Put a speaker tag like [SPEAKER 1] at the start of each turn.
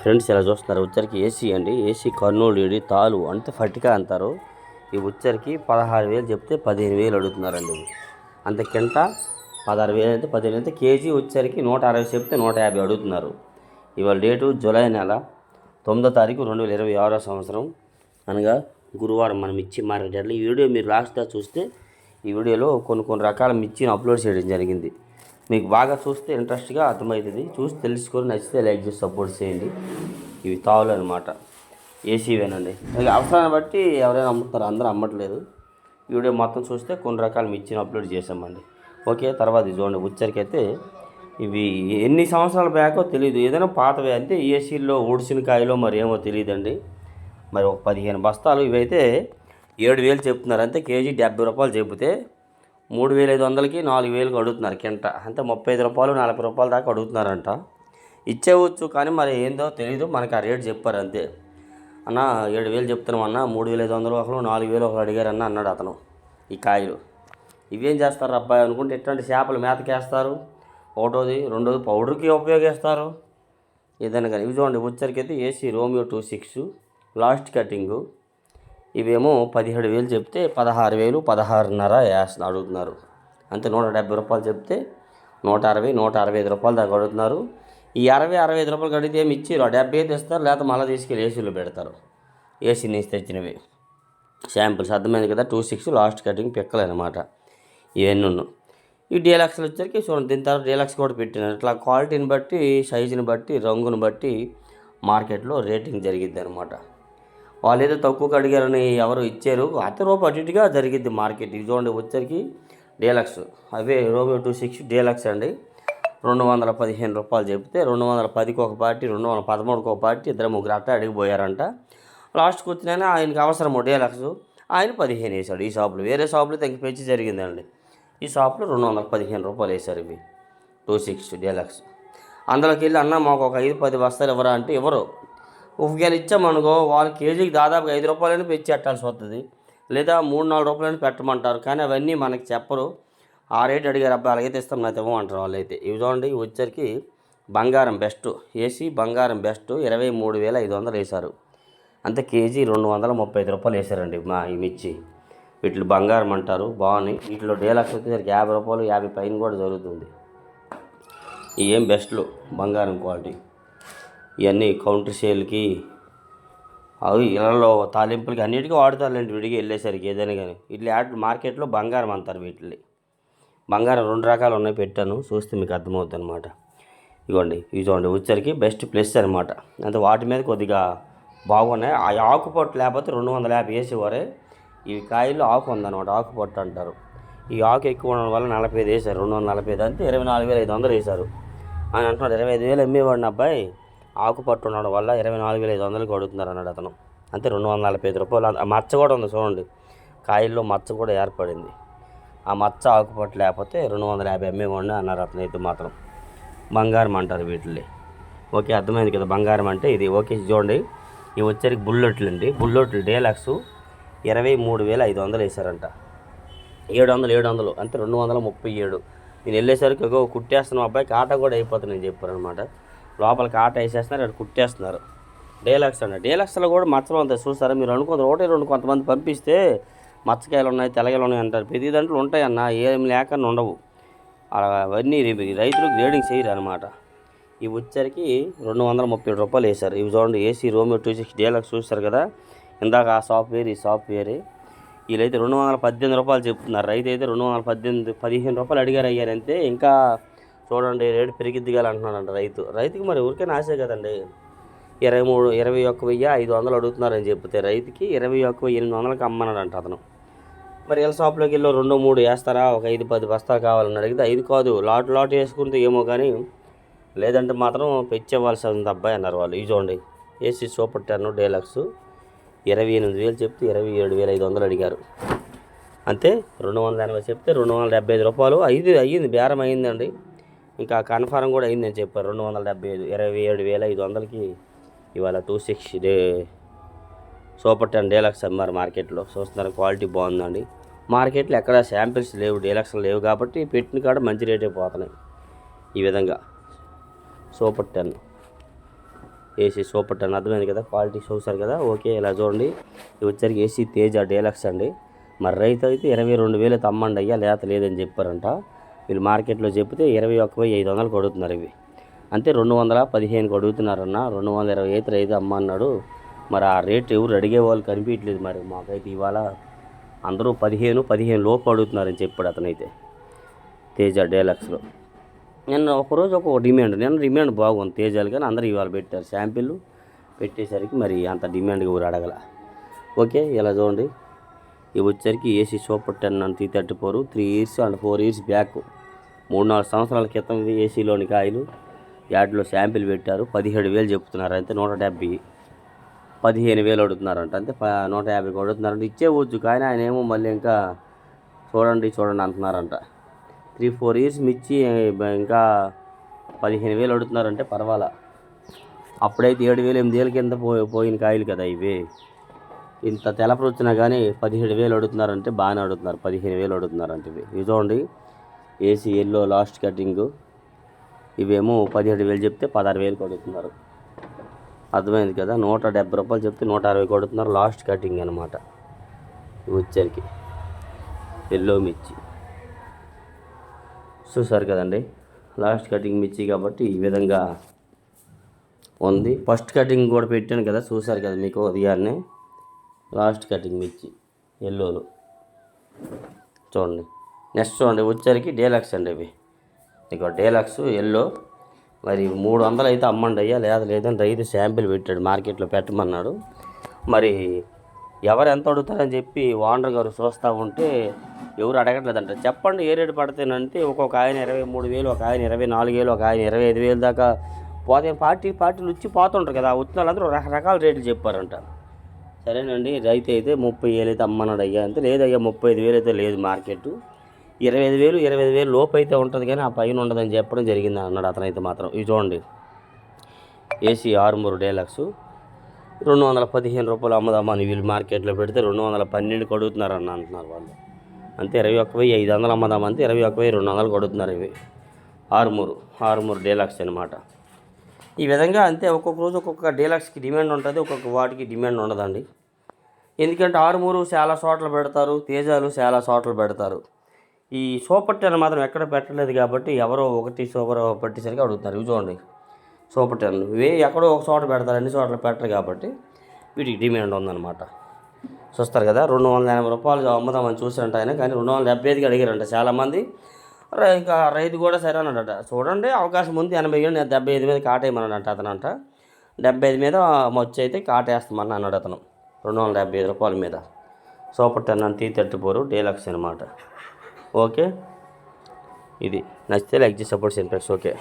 [SPEAKER 1] Friends ఇలా చూస్తున్నారు ఉచ్చరికి AC అండి. ఏసీ కర్నూలు ఇడి తాలు అంటే ఫటికా అంటారు. ఈ ఉచ్చరికి 16,000 చెప్తే 15,000 అడుగుతున్నారండి. అంత కింట 16,000 అయితే 15,000 అయితే కేజీ ఉచ్చరికి 160 చెప్తే 150 అడుగుతున్నారు. ఇవాళ డేటు జూలై నెల 9వ తారీఖు 2026 సంవత్సరం అనగా గురువారం మనం మిర్చి మార్కెట్ యార్డ్లో. ఈ వీడియో మీరు లాస్ట్గా చూస్తే ఈ వీడియోలో కొన్ని రకాల మిర్చిని అప్లోడ్ చేయడం జరిగింది. మీకు బాగా చూస్తే ఇంట్రెస్ట్గా అర్థమవుతుంది. చూసి తెలుసుకొని నచ్చితే లైక్ చేసి సపోర్ట్ చేయండి. ఇవి తావులు అనమాట, ఏసీవేనండి. అవసరాన్ని బట్టి ఎవరైనా అమ్ముతారు, అందరూ అమ్మట్లేదు. వీడియో మొత్తం చూస్తే కొన్ని రకాల మిర్చిని అప్లోడ్ చేసామండి. ఓకే, తర్వాత చూడండి ఉచ్చరికి అయితే ఇవి ఎన్ని సంవత్సరాల బ్యాకో తెలియదు, ఏదైనా పాతవే అంతే. ఏసీల్లో ఊడిసిన కాయలో మరి ఏమో తెలియదండి. మరి ఒక 15 బస్తాలు ఇవైతే 7,000 చెప్తున్నారు. అంతే కేజీ 70 రూపాయలు చెబితే 3,500కి 4,000కి అడుగుతున్నారు కింట. అంటే 35 రూపాయలు 40 రూపాయల దాకా అడుగుతున్నారంట. ఇచ్చేవచ్చు కానీ మరి ఏందో తెలీదు, మనకు ఆ రేటు చెప్పారు అంతే. అన్న 7,000 చెప్తున్నాం అన్న, 3,500 ఒకరు 4,000 ఒకరు అడిగారన్న అన్నాడు అతను. ఈ కాయలు ఇవేం చేస్తారు అబ్బాయి అనుకుంటే ఎట్లాంటి చేపలు మేతకేస్తారు, ఒకటోది రెండోది పౌడర్కి ఉపయోగిస్తారు ఏదైనా కానీ. ఇవి చూడండి ఉచ్చరికి అయితే ఏసీ రోమియో 26 లాస్ట్ కటింగు. ఇవేమో 17,000 చెప్తే 16,000 16,500 అడుగుతున్నారు. అంతే 170 రూపాయలు చెప్తే 160 165 రూపాయలు దాకా అడుగుతున్నారు. ఈ 60-65 రూపాయలు అడిగితే ఏమి ఇచ్చి 70 అయితే ఇస్తారు, లేకపోతే మళ్ళీ తీసుకెళ్ళి ఏసీలో పెడతారు. ఏసీ నుంచి తెచ్చినవి శాంపుల్స్ అర్థమైంది కదా. 26 లాస్ట్ కటింగ్ పిక్కలు అనమాట ఇవన్నీ ఉన్నాయి. ఈ డీలక్స్లు వచ్చరికి చూడండి, దీని తర్వాత డీలక్స్ కూడా పెట్టినారు. ఇట్లా క్వాలిటీని బట్టి, సైజుని బట్టి, రంగుని బట్టి మార్కెట్లో రేటింగ్ జరిగిద్ది అనమాట. వాళ్ళు ఏదో తక్కువకి అడిగారని ఎవరు ఇచ్చారు, అతి రూపాయి అటు ఇటుగా జరిగిద్ది మార్కెట్. ఇది చూడండి వచ్చరికి డీలక్స్, అవే రోమియో 26 డీలక్స్ అండి. 215 రూపాయలు చెప్తే 210కి ఒక పార్టీ, 213కి ఒక పార్టీ, 2-3 అట్ట అడిగిపోయారంట. లాస్ట్కి వచ్చినా ఆయనకి అవసరము డీలక్స్, ఆయన 15 వేసాడు ఈ షాపులో. వేరే షాపులో ఇంక పెంచి జరిగిందండి. ఈ షాప్లో 215 రూపాయలు వేశారు ఇవి 26 డీలక్స్. అందులోకి వెళ్ళి అన్న మాకు ఒక 5-10 బస్తాలు ఎవరా అంటే ఎవరు. ఒకవేళ ఇచ్చామనుకో వాళ్ళు కేజీకి దాదాపు 5 రూపాయలని పెంచి పెట్టాల్సి వస్తుంది, లేదా 3-4 రూపాయలని పెట్టమంటారు. కానీ అవన్నీ మనకి చెప్పరు. ఆ రేటు అడిగారు, అబ్బాయి అలాగైతే ఇస్తాం నాకు ఇవ్వమంటారు వాళ్ళైతే. ఇవి చూడండి వచ్చరికి బంగారం బెస్ట్, ఏసీ బంగారం బెస్ట్ 23,500 వేశారు. అంతే కేజీ 235 రూపాయలు వేశారండి మా ఈ మిర్చి. వీటిలో బంగారం అంటారు, బాగున్నాయి. వీటిలో డీలక్స్ వచ్చేసరికి 50 రూపాయలు 50 పైన కూడా జరుగుతుంది. ఇవి ఏం బెస్ట్లు బంగారం క్వాలిటీ. ఇవన్నీ కౌంటర్ సేల్కి, అవి ఇళ్ళలో తాలింపులకి అన్నిటికీ వాడుతారులేండి విడిగా వెళ్ళేసరికి ఏదైనా కానీ. ఇట్లా మార్కెట్లో బంగారం అంటారు వీటిని. బంగారం 2 రకాలు ఉన్నాయి, పెట్టాను చూస్తే మీకు అర్థమవుతుంది అనమాట. ఇవ్వండి ఇవి చూడండి ఉచ్చరికి బెస్ట్ ప్లస్ అనమాట. అంటే వాటి మీద కొద్దిగా బాగున్నాయి. ఆ ఆకుపట్టు లేకపోతే 250 వేసేవారే. ఈ కాయల్లో ఆకు ఉందన్నమాట, ఆకుపట్టు అంటారు. ఈ ఆకు ఎక్కువ ఉండడం వల్ల 45 వేశారు, 245 అంతే 24,500 వేశారు. ఆయన అంటున్నాడు 25,000 అమ్మేవాడిని అబ్బాయి, ఆకుపట్టు ఉండడం వల్ల 24,500కి అడుగుతున్నారు అన్నాడు అతను. అంతే 245 రూపాయలు. ఆ మచ్చ కూడా ఉంది చూడండి, కాయల్లో మచ్చ కూడా ఏర్పడింది. ఆ మచ్చ ఆకుపట్టు లేకపోతే 250 అమ్మేవాడిని అన్నారు అతను. అయితే మాత్రం బంగారం అంటారు వీటిని. ఓకే, అర్థమైంది కదా బంగారం అంటే ఇది. ఓకే చూడండి ఇవి వచ్చరికి బుల్లెట్లు అండి. బుల్లెట్లు డీలక్స్ 23,500 వేశారంట. 700 అంతే 237. నేను వెళ్ళేసరికి కుట్టేస్తున్నాం అబ్బాయి, కాటా కూడా అయిపోతుంది నేను చెప్పారనమాట. లోపల కాట వేసేస్తున్నారు, అక్కడ కుట్టేస్తున్నారు. డీలక్స్ అండి. డీలక్స్లో కూడా మచ్చలు ఉంటాయి చూస్తారా మీరు. అనుకుంటారు 1-2 కొంతమంది పంపిస్తే మచ్చకాయలు ఉన్నాయి, తెల్లగాయలు ఉన్నాయి అంటారు. ప్రతి దాంట్లో ఉంటాయన్న, ఏం లేకన్నా ఉండవు. అవన్నీ రైతులు గ్రేడింగ్ చేయరు అనమాట. ఇవి వచ్చరికి 237 రూపాయలు వేశారు. ఇవి చూడండి ఏసీ రోమియో 26 డీలక్స్ చూస్తారు కదా. ఇందాక ఆ సాఫ్ట్వేర్ ఈ సాఫ్ట్వేరే. వీళ్ళైతే 218 రూపాయలు చెప్తున్నారు. రైతు అయితే 215 రూపాయలు అడిగారు అయ్యారంతే. ఇంకా చూడండి రేటు పెరిగిద్ది కదా అంటున్నాడంట రైతు. రైతుకి మరి ఊరికే ఆశే కదండి. 21,500 అడుగుతున్నారని చెప్తే రైతుకి 21,800కి అమ్మన్నాడంట అతను. మరి వీళ్ళ షాప్లోకి వెళ్ళి 2-3 వేస్తారా, ఒక 5-10 బస్తాలు కావాలని అడిగితే 5 కాదు లాట్ వేసుకుంటే ఏమో కానీ, లేదంటే మాత్రం పెంచేవాల్సి ఉంది అబ్బాయి అన్నారు వాళ్ళు. ఇవి చూడండి ఏసీ సూపర్ 10 డీలక్స్ 28,000 చెప్తే 27,500 అడిగారు. అంతే 280 చెప్తే 275 రూపాయలు అయ్యింది, బేరం అయ్యిందండి. ఇంకా కన్ఫర్మ్ కూడా అయిందని చెప్పారు. 275 27,500కి ఇవాళ 26 సూపర్ 10 డీలక్స్ అమ్మారు మార్కెట్లో. చూస్తున్నారు క్వాలిటీ బాగుందండి. మార్కెట్లో ఎక్కడ శాంపిల్స్ లేవు, డీలక్స్లు లేవు కాబట్టి పెట్టిన కాడ మంచి రేటే పోతున్నాయి. ఈ విధంగా సూపర్ 10 ఏసీ సూపర్ 10 అర్థమైంది కదా, క్వాలిటీ చూసారు కదా. ఓకే, ఇలా చూడండి. ఇది వచ్చరికి ఏసీ తేజ డీలక్స్ అండి. మరి రైతు అయితే 22,000 అయితే అమ్మండి అయ్యా, లేత లేదని చెప్పారంట. వీళ్ళు మార్కెట్లో చెప్తే 21,500 కొడుతున్నారు ఇవి. అంతే 215 అడుగుతున్నారన్న, 220 అయితే రైతు అమ్మన్నాడు. మరి ఆ రేట్ ఎవరు అడిగే వాళ్ళు కనిపించట్లేదు. మరి మాకైతే ఇవాళ అందరూ 15 లోపు అడుగుతున్నారని చెప్పాడు అతనైతే తేజ డీలక్స్లో. నిన్న ఒకరోజు ఒక డిమాండ్ బాగుంది తేజాలు, కానీ అందరూ ఇవాళ పెట్టారు. శాంపిల్ పెట్టేసరికి మరి అంత డిమాండ్ ఎవరు అడగల. ఓకే, ఇలా చూడండి. ఇవి వచ్చరికి AC super 10 and 334 3 years and 4 years back, 3-4 సంవత్సరాల క్రితం ఏసీలోని కాయలు యాడ్లో శాంపిల్ పెట్టారు. 17,000 చెప్తున్నారు. అంతే 170, 15,000 అడుగుతున్నారంట. అంతే 150 అడుగుతున్నారంట. ఇచ్చేవచ్చు, కానీ ఆయన ఏమో మళ్ళీ ఇంకా చూడండి అంటున్నారంట. 3-4 years మిర్చి ఇంకా 15,000 అడుగుతున్నారంటే పర్వాలా. అప్పుడైతే 7,000 8,000 కింద పోయిన కాయలు కదా ఇవి. ఇంత తెలపరు వచ్చినా కానీ 17,000 అడుగుతున్నారంటే బాగానే అడుగుతున్నారు. 15,000 అడుగుతున్నారంటే ఇవి చూడండి. ఏసీ ఎల్లో లాస్ట్ కటింగు, ఇవేమో 17,000 చెప్తే 16,000 అడుగుతున్నారు. అర్థమైంది కదా. 170 రూపాయలు చెప్తే 160 అడుగుతున్నారు. లాస్ట్ కటింగ్ అనమాట. ఇవి వచ్చరికి ఎల్లో మిర్చి చూసారు కదండి. లాస్ట్ కటింగ్ మిర్చి కాబట్టి ఈ విధంగా ఉంది. ఫస్ట్ కటింగ్ కూడా పెట్టాను కదా, చూసారు కదా మీకు ఉదయాన్నే. లాస్ట్ కటింగ్ మిర్చి ఎల్లోలు చూడండి. నెక్స్ట్ చూడండి వచ్చరికి డీలక్స్ అండి. ఇవి ఇక డీలక్స్ ఎల్లో. మరి 300 అయితే అమ్మండి అయ్యా, లేదని రైతు శాంపిల్ పెట్టాడు, మార్కెట్లో పెట్టమన్నాడు. మరి ఎవరు ఎంత అడుగుతారని చెప్పి ఓనర్ గారు చూస్తూ ఉంటే ఎవరు అడగట్లేదంట. చెప్పండి ఏ రేటు పడితేనంటే ఒక్కొక్క ఆయన 23,000, ఒక ఆయన 24,000, ఒక ఆయన 25,000 దాకా పోతే పార్టీలు వచ్చి పోతుంటారు కదా. వచ్చిన వాళ్ళందరూ రకరకాల రేట్లు చెప్పారంట. సరేనండి, రైతు అయితే 30,000 అయితే అమ్మన్నాడు అయ్యా. అంతే లేదయ్యా 35,000 అయితే లేదు మార్కెట్, 25,000 లోపు అయితే ఉంటుంది, కానీ ఆ పైన ఉండదని చెప్పడం జరిగింది అన్నాడు అతనైతే మాత్రం. ఇవి చూడండి ఏసీ ఆర్మూర్ డీలక్స్ 215 రూపాయలు అమ్మదామని వీళ్ళు మార్కెట్లో పెడితే 212 అడుగుతున్నారని అంటున్నారు వాళ్ళు. అంతే 21,500 అమ్మదామంటే 21,200 కొడుతున్నారు ఇవి. ఆర్మూర్ డీలక్స్ అనమాట. ఈ విధంగా అంతే ఒక్కొక్క రోజు ఒక్కొక్క డీలక్స్కి డిమాండ్ ఉంటుంది, ఒక్కొక్క వాటికి డిమాండ్ ఉండదండి. ఎందుకంటే ఆర్మూరు చాలా చోట్ల పెడతారు, తేజాలు చాలా చోట్ల పెడతారు. ఈ సూపర్ 10 మాత్రం ఎక్కడ పెట్టలేదు కాబట్టి ఎవరో ఒకటి సూపర్ పట్టేసరికి అడుగుతారు. ఇవి చూడండి సూపర్ 10 ఇవి ఎక్కడో ఒక చోట పెడతారు, అన్ని చోట్ల పెట్టరు కాబట్టి వీటికి డిమాండ్ ఉందన్నమాట. చూస్తారు కదా 280 రూపాయలు అమ్ముదామని చూసారంట ఆయన, కానీ 275కి అడిగారంట చాలామంది. ఇంకా రైతు కూడా సరే అన్నాడట. చూడండి అవకాశం ఉంది, 80 నేను 75 మీద కాటేయమన్నాడంట అతనంట. 75 మీద వచ్చి అయితే కాటేస్తామని అన్నాడు అతను. 275 రూపాయల మీద సూపర్ 10 అండ్ 334 డీలక్స్ అనమాట. ఓకే, ఇది నచ్చితే లైక్ చేసి సపోర్ట్ చేయండి ఫ్రెండ్స్. ఓకే.